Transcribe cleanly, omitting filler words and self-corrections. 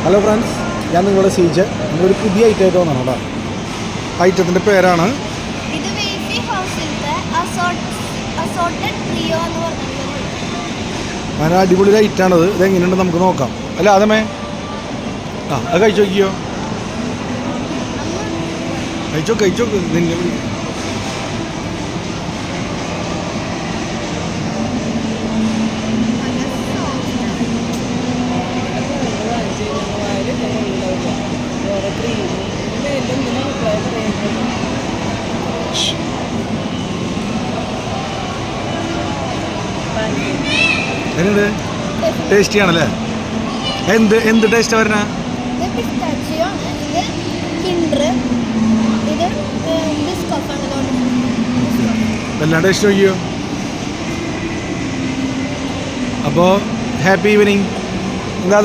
Hello friends, ഞാൻ നിങ്ങളുടെ siege. നമ്മളൊരു പുതിയ ഐറ്റമായിട്ട് വന്നാണ് കേട്ടോ. ഐറ്റത്തിൻ്റെ പേരാണ് അങ്ങനെ അടിപൊളി ഐറ്റാണത്. ഇതെങ്ങനെയുണ്ട് നമുക്ക് നോക്കാം. അല്ല അതമേ അത് കഴിച്ചു നോക്കിയോ? കഴിച്ചോക്ക് നിന്നെ എങ്ങനെയുണ്ട്? ടേസ്റ്റി ആണല്ലേ? എന്ത് ടേസ്റ്റാണ് വരുന്നത്? എല്ലാം ടേസ്റ്റ് നോക്കിയോ? അപ്പോൾ ഹാപ്പി ഈവനിങ്. എന്താ